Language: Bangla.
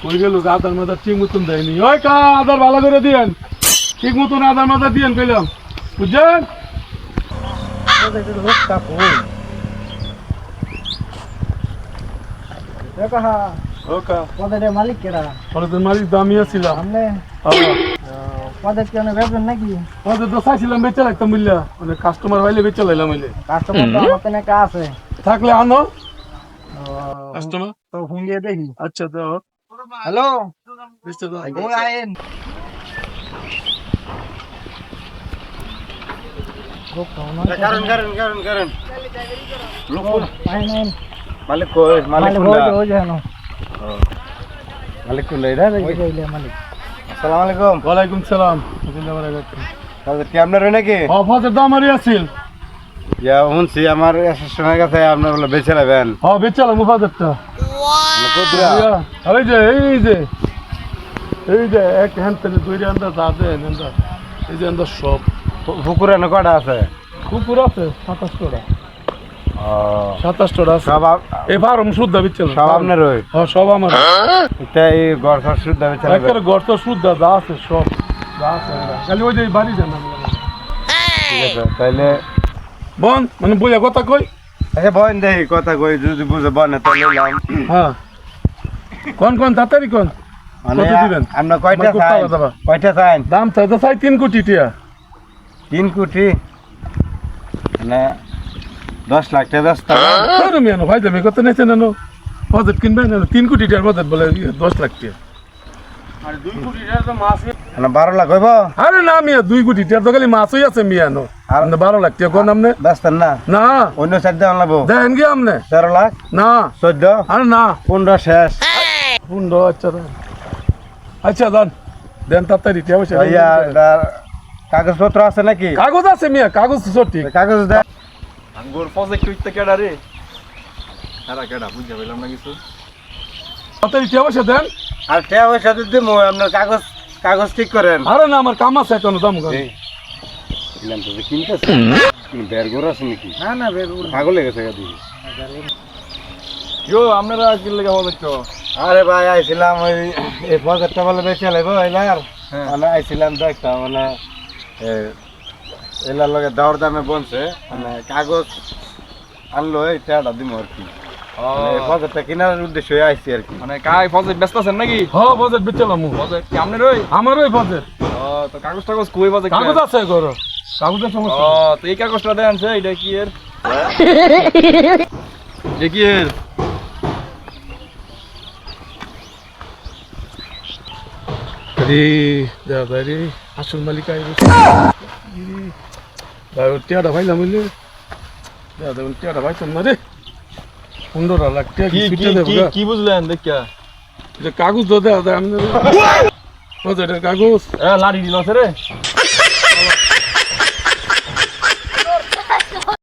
কই গেল আদার মাদার ঠিক মতন দেয়নি ওই কা আদার ভালো করে দিয়েন ঠিক মতন আদার মাদার দিয়েন কইলাম বুঝছেন লোকটা কই দেখা ওকা পদের মালিক কেডা পদের মালিক দামি ছিল সামনে পদের কি অনেক বেতন নাকি পদের তো চাইছিলাম বেচে রাখতাম বুঝলা মানে কাস্টমার হইলে বেচে লাইলাম হইলে কাস্টমার তো আমার তেনে কা আছে থাকলে আনো কাস্টমার তো ফোন দিয়ে দেখি আচ্ছা তো হ্যালো বেচতে দাও ওই আইন কারণ লোক আইন আইন মালিক কই মালিক ওই যে না মালিক কোন রে ওই যে মালিক আসসালামু আলাইকুম ওয়ালাইকুম সালাম তাহলে কি আপনার নাকি অফারের দাম আরই আছিল ইয়া শুনছি আমার অ্যাসিস্ট্যান্টের কাছে আপনার বলে বেচে নেবেন হ্যাঁ বেচালাম অফারেরটা কোদরা এই যে এক হ্যান্ড থেকে দুই আন্দা দাদে এনন্দা এই যে আন্দা সব পুকুরে না কটা আছে কুকুর আছে 27টা ও 27টা আছে সব এই ফার্ম শুদ্ধ বিচল সব আপনার ওই হ্যাঁ সব আমার এটা এই ঘর ঘর শুদ্ধ বেচে নেবেন একেবারে গর্ত শুদ্ধ যা আছে সব যা আছে খালি ওই যে বাড়ি যান ঠিক আছে তাইলে বন মানে বইয়া কথা কই আচ্ছা বলেন দেখি কথা কই যদি বুঝে বনে তো নিলাম হ্যাঁ কোন তাড়াতাড়ি কোন মানে কত দিবেন? আপনার কয়টা আমার খুব চাই তাড়া যাবা। কয়টা চাই দাম তো চাই 3 কোটি টিয়া 3 কোটি মানে 10 লাখ টাকা ব্যস্ত তোর মিয়ানো ভাই তুমি কত নেছেন না বাজেট কিনবেন না 3 কোটি টাকার বাজেট বলে 10 লাখ টাকা আর 2 কোটি টাকা তো মাছ মানে 12 লাখ হইব আরে না মিয়া 2 কোটি টাকা তো খালি মাছই আছে মিয়ানো আর 12 লাখ টাকা কোন আমনে ব্যস্ত না না অন্য সাইড দেওয়া লাগবো দেন কি আমনে 13 লাখ না 14 আরে না 15 শেষ পুন্ড আচ্ছা দেন তাড়াতাড়ি টাকা পয়সা ইয়া কাগজপত্র আছে নাকি কাগজ আছে মিয়া কাগজ সঠিক কাগজ দে আঙ্গুর প্রজেক্ট হইতে কেডা রে সারা কেডা বুঝতে পারলাম না কিছু তাড়াতাড়ি টাকা পয়সা দেন আর টাকা পয়সা দিতে আপনার কাগজ ঠিক করেন আরে না আমার কাম আছে এখনো দাম গান ইলাম তো কিনতেছে বের গোর আছে নাকি না না বেরু পাগল লেগেছে গাদি ইয়ো আপনারা কি লাগা প্রজেক্ট আরে ভাই আইছিলাম ওই এই বাজারটা বলে বেচে লাইব এলার হ্যাঁ। মানে আইছিলাম দেখতা মানে এলার লগে দর দামে বলছে মানে কাগজ আনলো এই টাকাটা দিব আর কি এই বাজারটা কেনার উদ্দেশ্যে আইছি আর কি মানে কাই প্রজেক্ট ব্যস্ত আছেন নাকি হ্যাঁ বাজেট বেচলাম প্রজেক্ট কি আপনার ওই আমারই বাজেট ও তো কাগজ টাগজ কই প্রজেক্ট কাগজ আছে গর কাগজের ও সমস্যা তো এই কাগজটা দেন সে এটা কি এর এ কি এর রে দাদা রে আসল মালিক আই বসে দাদা টিয়াটা ভাইলাম বুঝলে দাদা টিয়াটা ভাইতাম না রে 15 লাখ টাকা কি ফিটে দেবো কি কি বুঝলেন দেখিয়া যে কাগজ তো দেওয়া আমি বাজেটের কাগজ লাড়ি দিল আছে রে